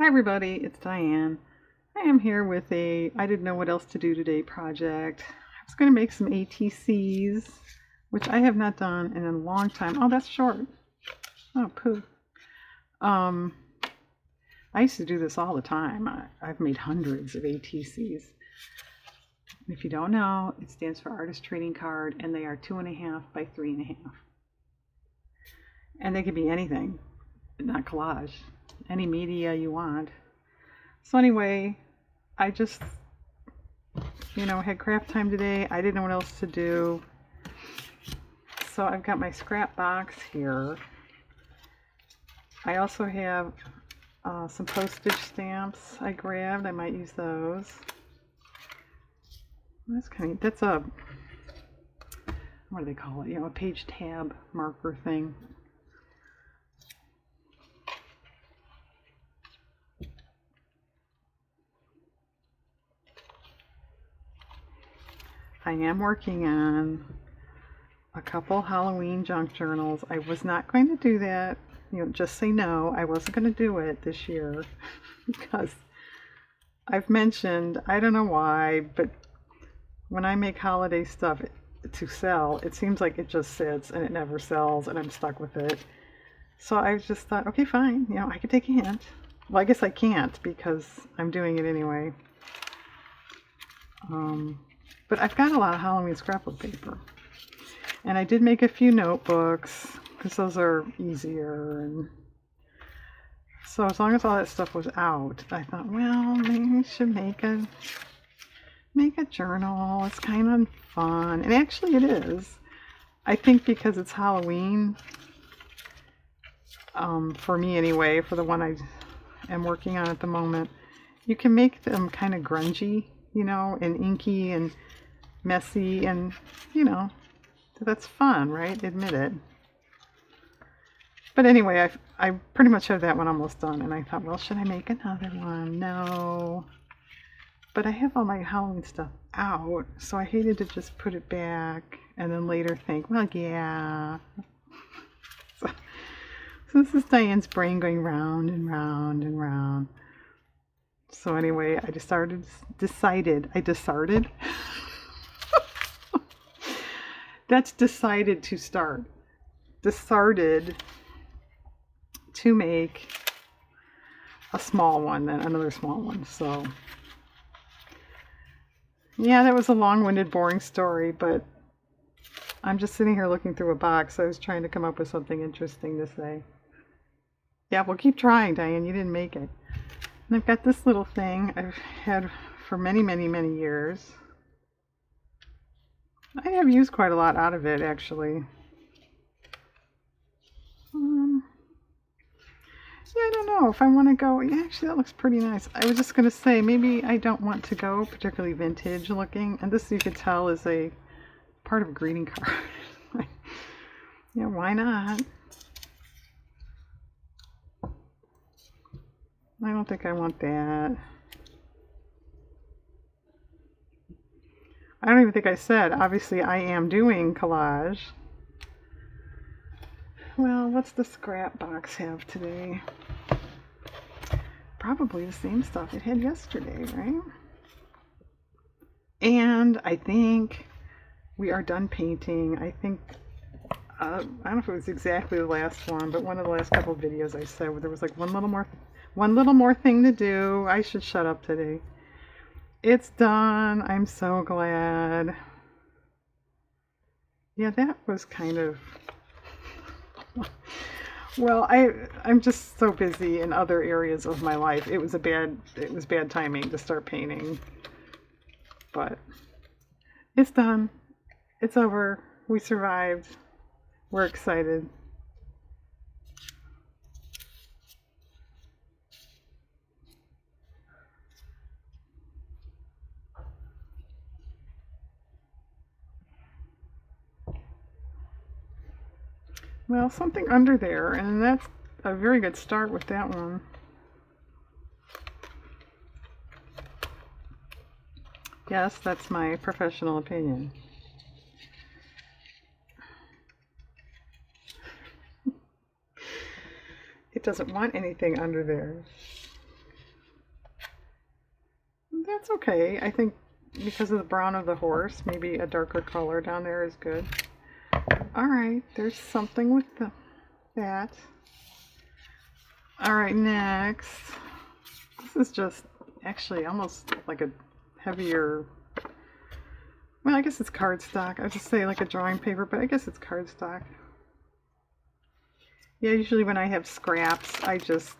Hi everybody, it's Diane. I am here with a I didn't know what else to do today project. I was going to make some ATCs, which I have not done in a long time. Oh, that's short. Oh, poo. Um, I used to do this all the time. I've made hundreds of ATCs. If you don't know, it stands for Artist Trading Card, and they are 2.5 by 3.5. And they can be anything, not collage. Any media you want. So anyway, I just, had craft time today. I didn't know what else to do. So I've got my scrap box here. I also have some postage stamps I grabbed. I might use those. That's a, what do they call it? A page tab marker thing. I am working on a couple Halloween junk journals. I was not going to do that. Just say no. I wasn't going to do it this year because I've mentioned, I don't know why, but when I make holiday stuff to sell, it seems like it just sits and it never sells and I'm stuck with it. So I just thought, okay, fine. I could take a hint. Well, I guess I can't because I'm doing it anyway. But I've got a lot of Halloween scrapbook paper. And I did make a few notebooks because those are easier. And so as long as all that stuff was out, I thought, well, maybe we should make a journal. It's kind of fun. And actually it is. I think because it's Halloween, for me anyway, for the one I am working on at the moment, you can make them kind of grungy, and inky and messy, and that's fun, right? Admit it. But anyway, I pretty much have that one almost done, and I thought, well, should I make another one? No. But I have all my Halloween stuff out, so I hated to just put it back and then later think, well, yeah. So this is Diane's brain going round and round and round. So anyway, I decided. That's decided to start. Decided to make a small one, then another small one. So yeah, that was a long-winded, boring story, but I'm just sitting here looking through a box. I was trying to come up with something interesting to say. Yeah, well, keep trying, Diane. You didn't make it. And I've got this little thing I've had for many, many, many years. I have used quite a lot out of it, actually. Yeah, I don't know if I want to go. Yeah, actually, that looks pretty nice. I was just going to say, maybe I don't want to go particularly vintage looking. And this, you could tell, is a part of a greeting card. Yeah, why not? I don't think I want that. I don't even think I said, obviously I am doing collage. Well, what's the scrap box have today? Probably the same stuff it had yesterday, right? And I think we are done painting. I think, I don't know if it was exactly the last one, but one of the last couple of videos I said where there was like one little more thing to do. I should shut up today. It's done. I'm so glad. Yeah, that was kind of... Well, I'm just so busy in other areas of my life. It was bad timing to start painting. But it's done. It's over. We survived. We're excited. Well, something under there, and that's a very good start with that one. Yes, that's my professional opinion. It doesn't want anything under there. okay. I think because of the brown of the horse, maybe a darker color down there is good. All right, there's something with that. All right, next. This is just actually almost like a heavier, well, I guess it's cardstock. I would just say like a drawing paper, but I guess it's cardstock. Yeah, usually when I have scraps, I just,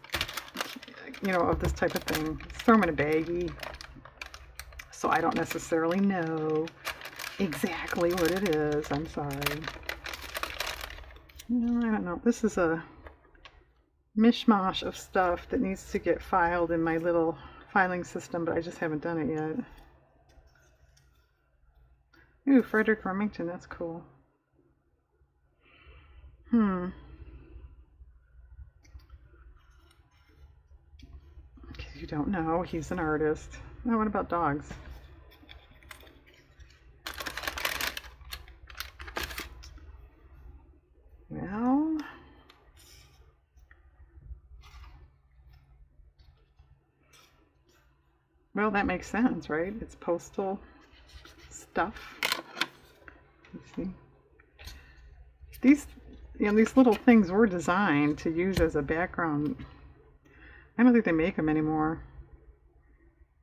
of this type of thing, throw them in a baggie. So I don't necessarily know exactly what it is. I'm sorry. No, I don't know. This is a mishmash of stuff that needs to get filed in my little filing system, but I just haven't done it yet. Ooh, Frederick Remington, that's cool. Because you don't know, he's an artist. Oh, what about dogs? Well, that makes sense, right? It's postal stuff. Let's see. These little things were designed to use as a background. I don't think they make them anymore.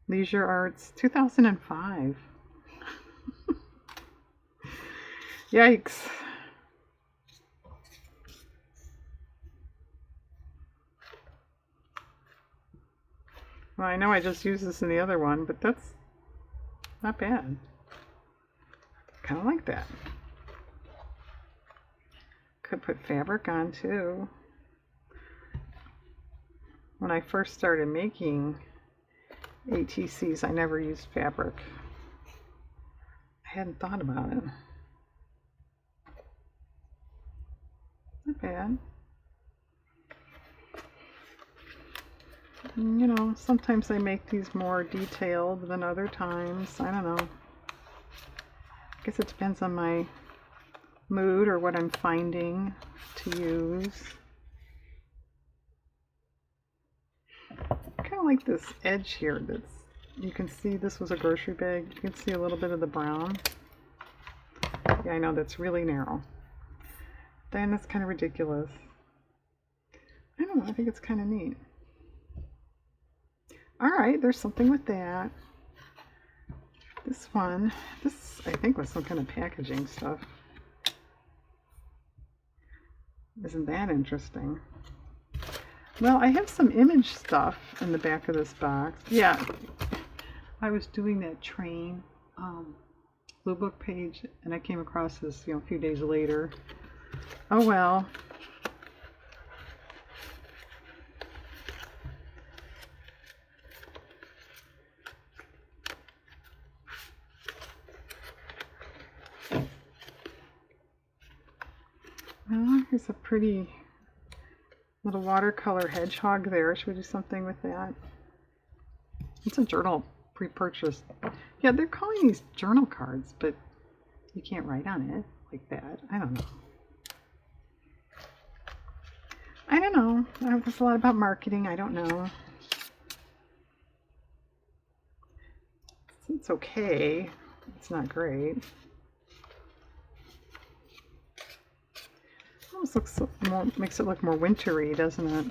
Leisure Arts, 2005. Yikes. Well, I know I just used this in the other one, but that's not bad. Kind of like that. Could put fabric on too. When I first started making ATCs, I never used fabric. I hadn't thought about it. Not bad. Sometimes I make these more detailed than other times. I don't know. I guess it depends on my mood or what I'm finding to use. I kind of like this edge here. You can see this was a grocery bag. You can see a little bit of the brown. Yeah, I know that's really narrow. Then that's kind of ridiculous. I don't know. I think it's kind of neat. Alright, there's something with that. This I think was some kind of packaging stuff. Isn't that interesting? Well, I have some image stuff in the back of this box. Yeah, I was doing that train Blue Book page, and I came across this, a few days later. Oh well. Well, here's a pretty little watercolor hedgehog there. Should we do something with that? It's a journal pre-purchased. Yeah, they're calling these journal cards, but you can't write on it like that. I don't know. There's a lot about marketing. I don't know. It's okay. It's not great. Almost makes it look more wintry, doesn't it?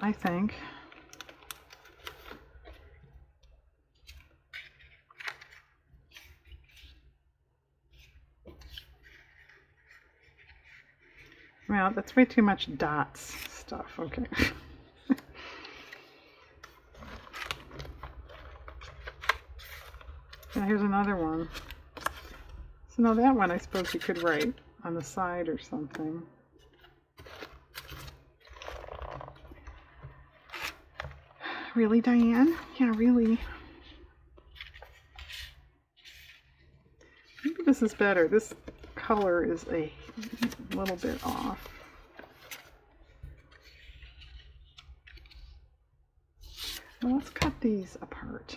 I think. Well, that's way too much dots stuff. Okay. Yeah, here's another one. So now that one I suppose you could write on the side or something. Really, Diane? Yeah, really. Maybe this is better. This color is a little bit off. Well, let's cut these apart.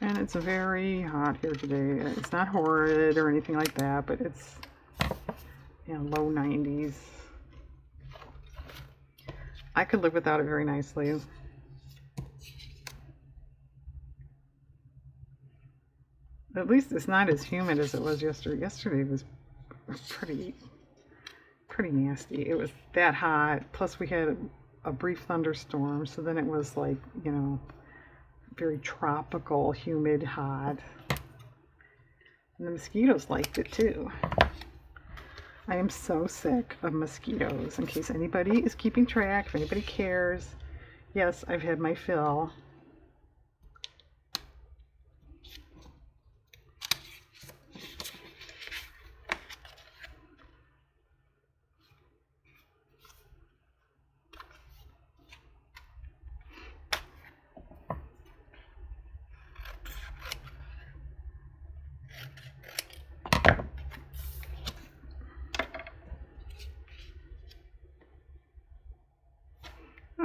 And it's very hot here today. It's not horrid or anything like that, but it's low 90s. I could live without it very nicely. At least it's not as humid as it was yesterday. Yesterday was pretty nasty. It was that hot. Plus we had a brief thunderstorm, so then it was like, you know, very tropical, humid, hot. And the mosquitoes liked it too. I am so sick of mosquitoes. In case anybody is keeping track, if anybody cares, yes, I've had my fill.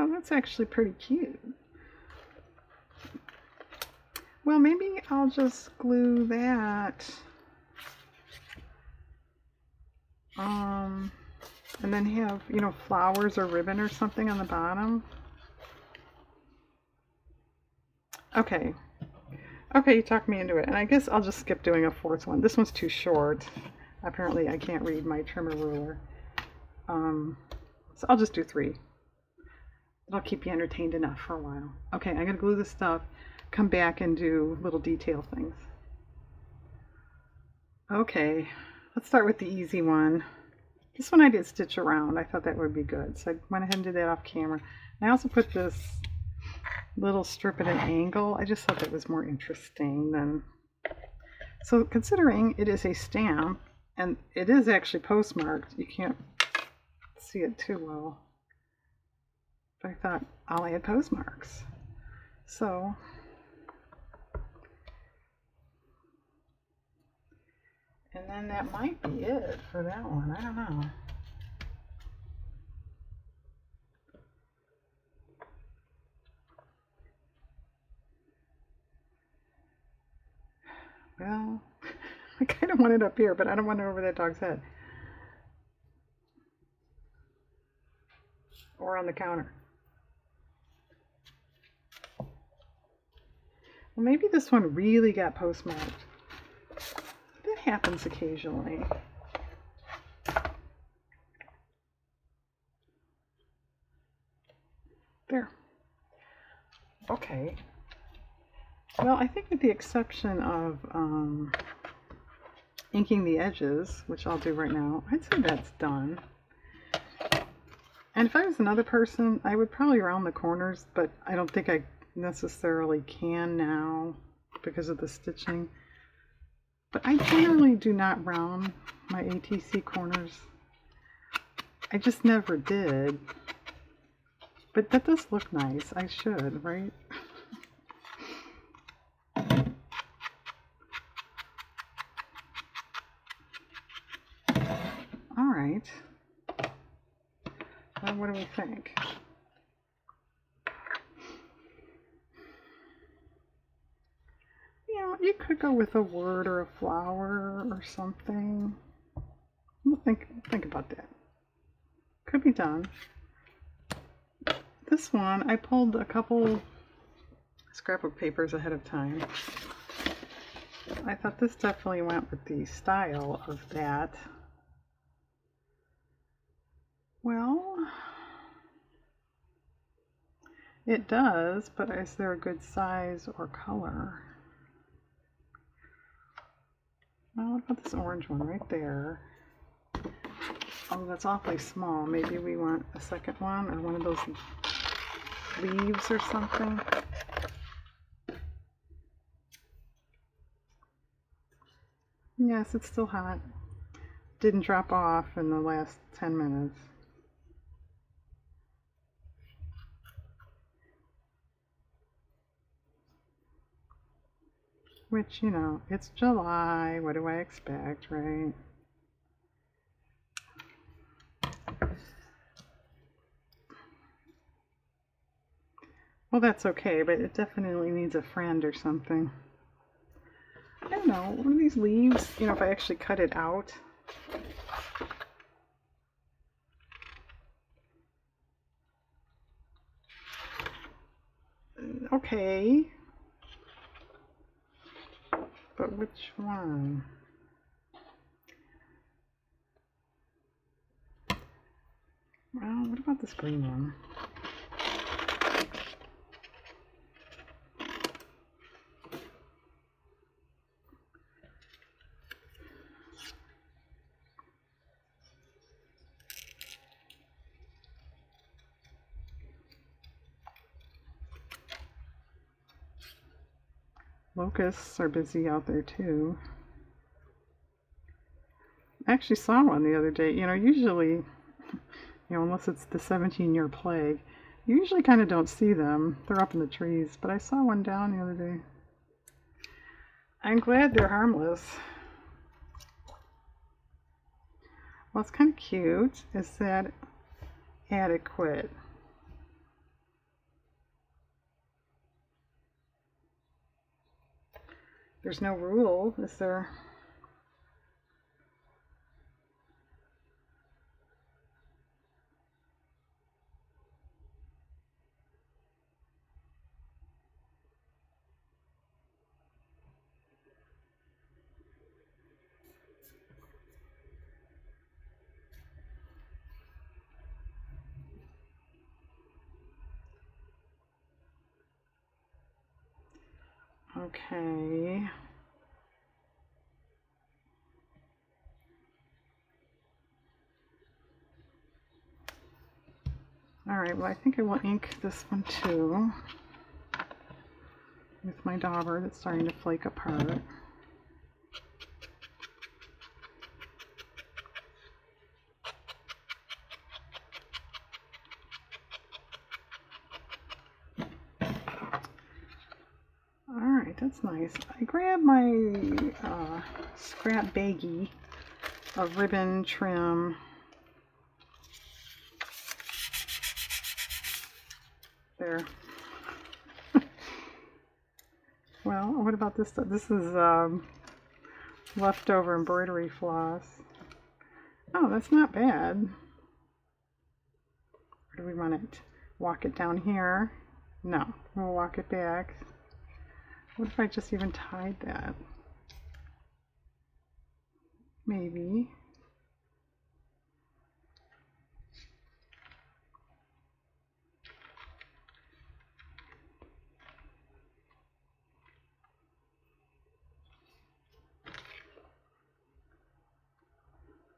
Oh, that's actually pretty cute. Well, maybe I'll just glue that. And then have, you know, flowers or ribbon or something on the bottom. Okay. Okay, you talked me into it. And I guess I'll just skip doing a fourth one. This one's too short. Apparently I can't read my trimmer ruler. So I'll just do 3. It'll keep you entertained enough for a while. Okay, I'm going to glue this stuff, come back and do little detail things. Okay, let's start with the easy one. This one I did stitch around. I thought that would be good, so I went ahead and did that off camera. And I also put this little strip at an angle. I just thought that was more interesting than... So considering it is a stamp, and it is actually postmarked, you can't see it too well. But I thought I'll add postmarks. So and then that might be it for that one. I don't know. Well, I kind of want it up here, but I don't want it over that dog's head. Or on the counter. Well, maybe this one really got postmarked. That happens occasionally. There. Okay. Well, I think with the exception of inking the edges, which I'll do right now, I'd say that's done. And if I was another person, I would probably round the corners, but I don't think I necessarily can now because of the stitching. But I generally do not round my ATC corners. I just never did. But that does look nice. I should, right? All right. Well, what do we think? You know, you could go with a word or a flower or something. We'll think about that. Could be done. This one, I pulled a couple scrapbook papers ahead of time. I thought this definitely went with the style of that. Well, it does, but is there a good size or color? Well, what about this orange one right there? Oh, that's awfully small. Maybe we want a second one or one of those leaves or something. Yes, it's still hot. Didn't drop off in the last 10 minutes. Which, you know, it's July. What do I expect, right? Well, that's okay, but it definitely needs a friend or something. I don't know, one of these leaves, you know, if I actually cut it out. okay. But which one? Well, what about this green one? Locusts are busy out there too. I actually saw one the other day. You know, usually, unless it's the 17-year plague, you usually kind of don't see them. They're up in the trees, but I saw one down the other day. I'm glad they're harmless. Well, it's kind of cute. Is that adequate? There's no rule, is there? Okay. Alright, well I think I will ink this one too with my dauber that's starting to flake apart. Alright, that's nice. I grabbed my scrap baggie of ribbon trim. There. Well, what about this stuff? This is leftover embroidery floss. Oh, that's not bad. Where do we want it? Walk it down here? No, we'll walk it back. What if I just even tied that? Maybe.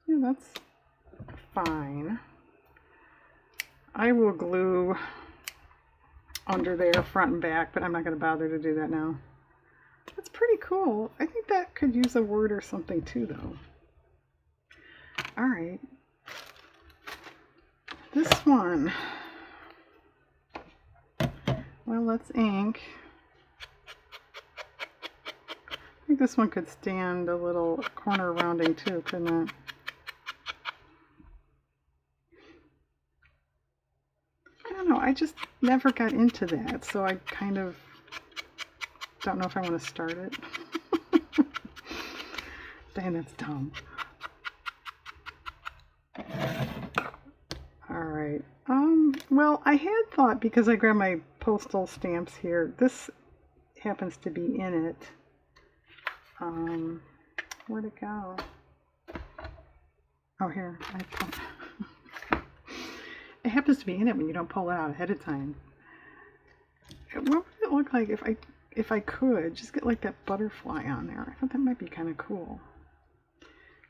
Yeah, that's fine. I will glue under there front and back, but I'm not going to bother to do that now. That's pretty cool. I think that could use a word or something too, though. Alright. This one. Well, let's ink. I think this one could stand a little corner rounding too, couldn't it? I don't know, I just never got into that, so I kind of don't know if I want to start it. Dang, that's dumb. Alright, well, I had thought, because I grabbed my postal stamps here, this happens to be in it. Where'd it go? Oh, here. It happens to be in it when you don't pull it out ahead of time. What would it look like if I could just get like that butterfly on there? I thought that might be kind of cool.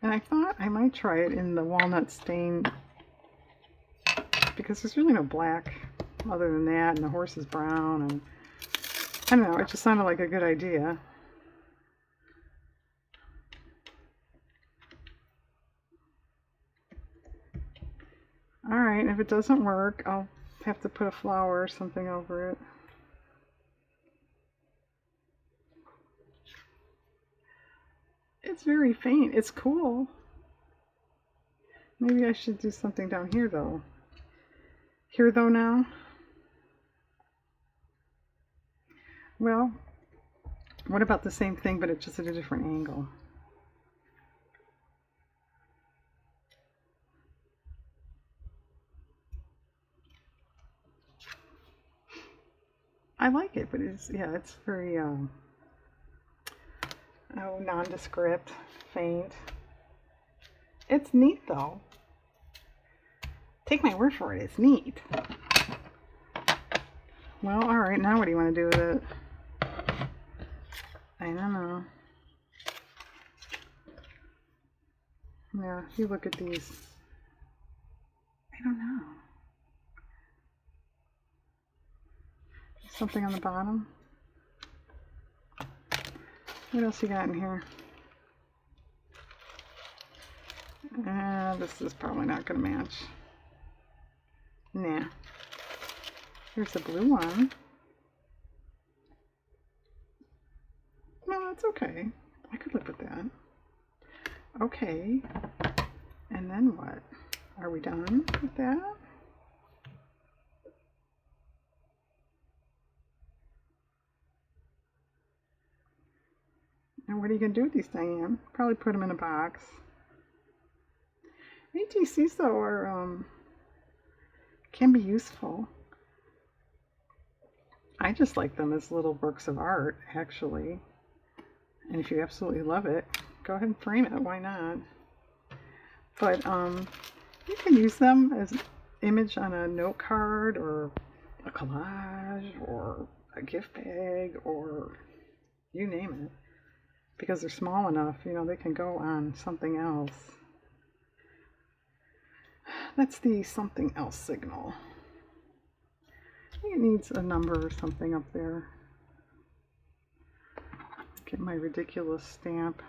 And I thought I might try it in the walnut stain, because there's really no black other than that, and the horse is brown, and I don't know, it just sounded like a good idea. Alright, if it doesn't work, I'll have to put a flower or something over it. It's very faint. It's cool. Maybe I should do something down here, though. Here, though, now? Well, what about the same thing, but it's just at a different angle? I like it, but it's very nondescript, faint. It's neat though. Take my word for it, it's neat. Well, alright, now what do you want to do with it? I don't know. Yeah, you look at these. I don't know. Something on the bottom. What else you got in here? This is probably not going to match. Nah. Here's a blue one. No, that's okay. I could live with that. Okay. And then what? Are we done with that? And what are you going to do with these, Diane? Probably put them in a box. ATCs, though, are, can be useful. I just like them as little works of art, actually. And if you absolutely love it, go ahead and frame it. Why not? But you can use them as an image on a note card or a collage or a gift bag or you name it. Because they're small enough, you know, they can go on something else. That's the something else signal. I think it needs a number or something up there. Get my ridiculous stamp.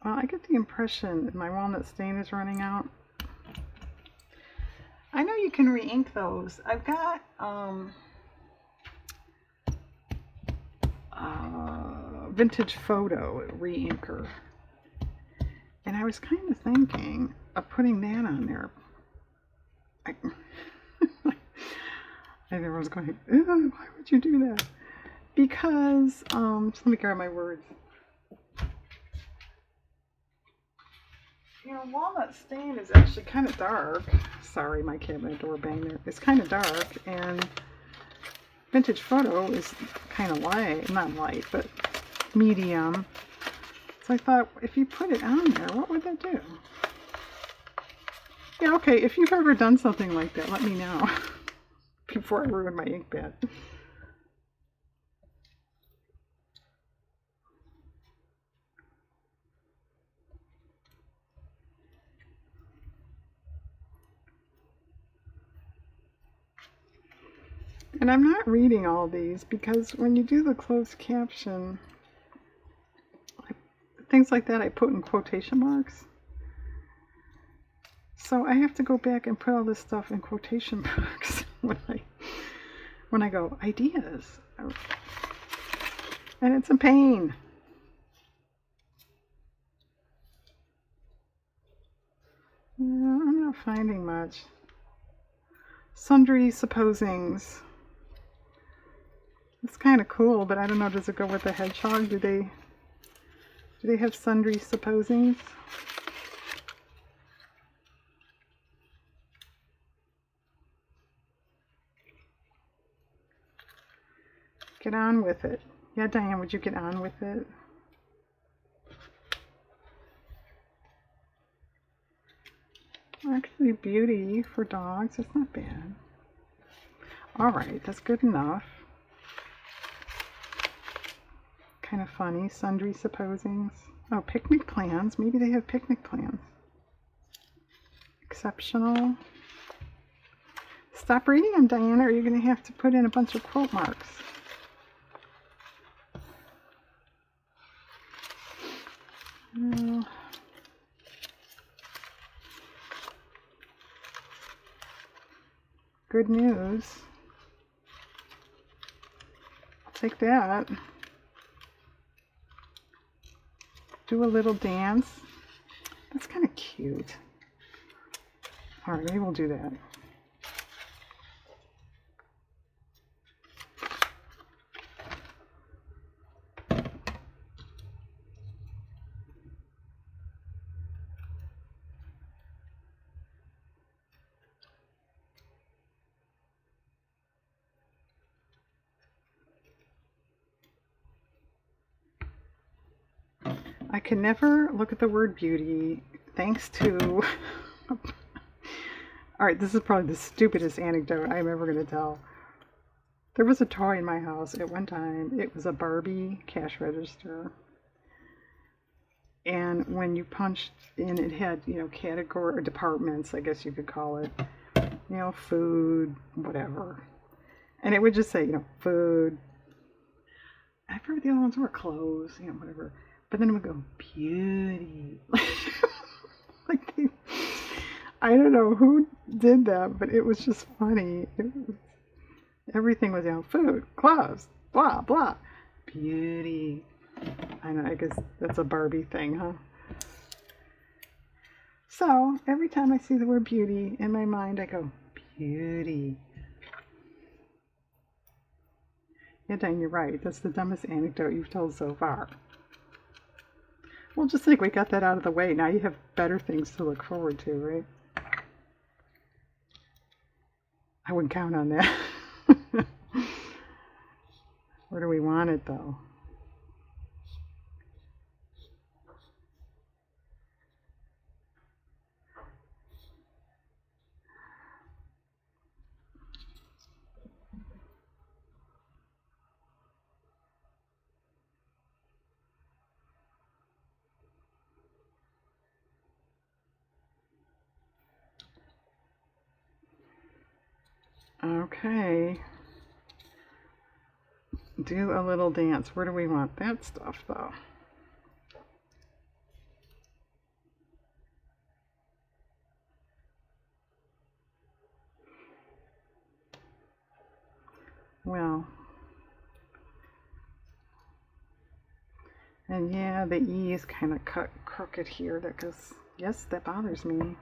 Well, I get the impression that my walnut stain is running out. I know you can re-ink those. I've got Vintage Photo re-inker. And I was kind of thinking of putting that on there. And everyone's going, why would you do that? Because, let me grab my words. You know, walnut stain is actually kind of dark. Sorry, my cabinet door banged there. It's kind of dark, and Vintage Photo is kind of light. Not light, but medium. So I thought, if you put it on there, what would that do? Yeah, okay, if you've ever done something like that, let me know. Before I ruin my ink pad. And I'm not reading all these because when you do the closed caption, things like that I put in quotation marks. So I have to go back and put all this stuff in quotation marks when I go ideas. And it's a pain. Yeah, I'm not finding much. Sundry supposings. It's kind of cool, but I don't know, does it go with the hedgehog? Do they have sundry supposings? Get on with it. Yeah, Diane, would you get on with it? Actually, beauty for dogs, it's not bad. Alright, that's good enough. Kind of funny, sundry supposings. Oh, picnic plans. Maybe they have picnic plans. Exceptional. Stop reading them, Diana, or you're going to have to put in a bunch of quote marks. Good news. I'll take that. Do a little dance. That's kind of cute. Alright, maybe we'll do that. I can never look at the word beauty thanks to... Alright, this is probably the stupidest anecdote I'm ever going to tell. There was a toy in my house at one time. It was a Barbie cash register. And when you punched in, it had, category or departments, I guess you could call it. Food, whatever. And it would just say, food. I forget the other ones were clothes, whatever. But then it would go, beauty. I don't know who did that, but it was just funny. Everything was, food, clothes, blah, blah. Beauty. I know, I guess that's a Barbie thing, huh? So, every time I see the word beauty, in my mind I go, beauty. Yeah, dang, you're right. That's the dumbest anecdote you've told so far. Well, just think we got that out of the way. Now you have better things to look forward to, right? I wouldn't count on that. Where do we want it, though? Okay. Do a little dance. Where do we want that stuff, though? Well, and yeah, the E is kind of cut crooked here. Yes, that bothers me.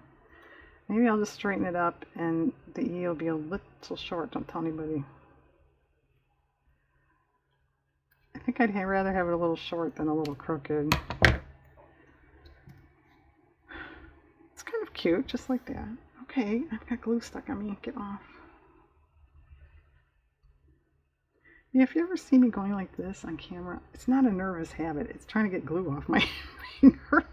Maybe I'll just straighten it up and the E will be a little short. Don't tell anybody. I think I'd rather have it a little short than a little crooked. It's kind of cute, just like that. Okay, I've got glue stuck on me. Get off. Yeah, if you ever see me going like this on camera, it's not a nervous habit. It's trying to get glue off my fingers.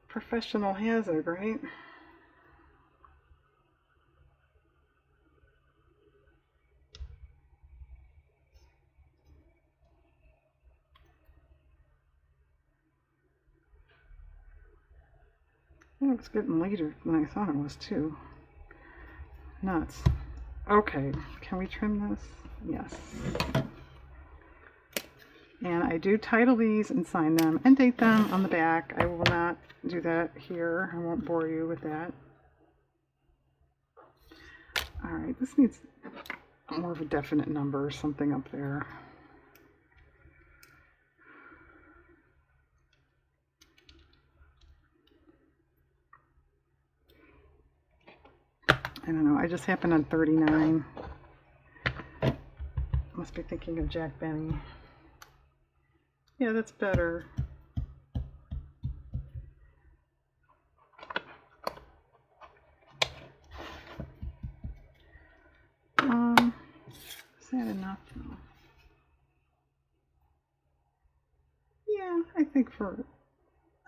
Professional hazard, right? Oh, it's getting later than I thought it was, too. Nuts. Okay, can we trim this? Yes. And I do title these and sign them and date them on the back. I will not do that here. I won't bore you with that. Alright, this needs more of a definite number or something up there. I don't know, I just happened on 39. Must be thinking of Jack Benny. Yeah, that's better. Is that enough? No. Yeah, I think for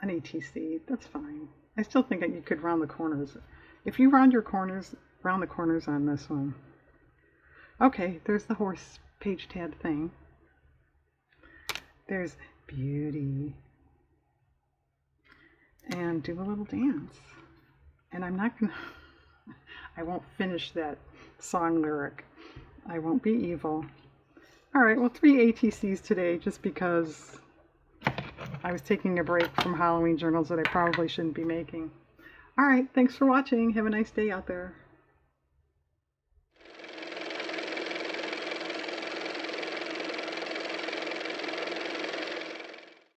an ATC, that's fine. I still think that you could round the corners. If you round your corners, round the corners on this one. Okay, there's the horse page tab thing. There's beauty. And do a little dance. And I'm not gonna, I won't finish that song lyric. I won't be evil. Alright, well, 3 ATCs today just because I was taking a break from Halloween journals that I probably shouldn't be making. Alright, thanks for watching. Have a nice day out there.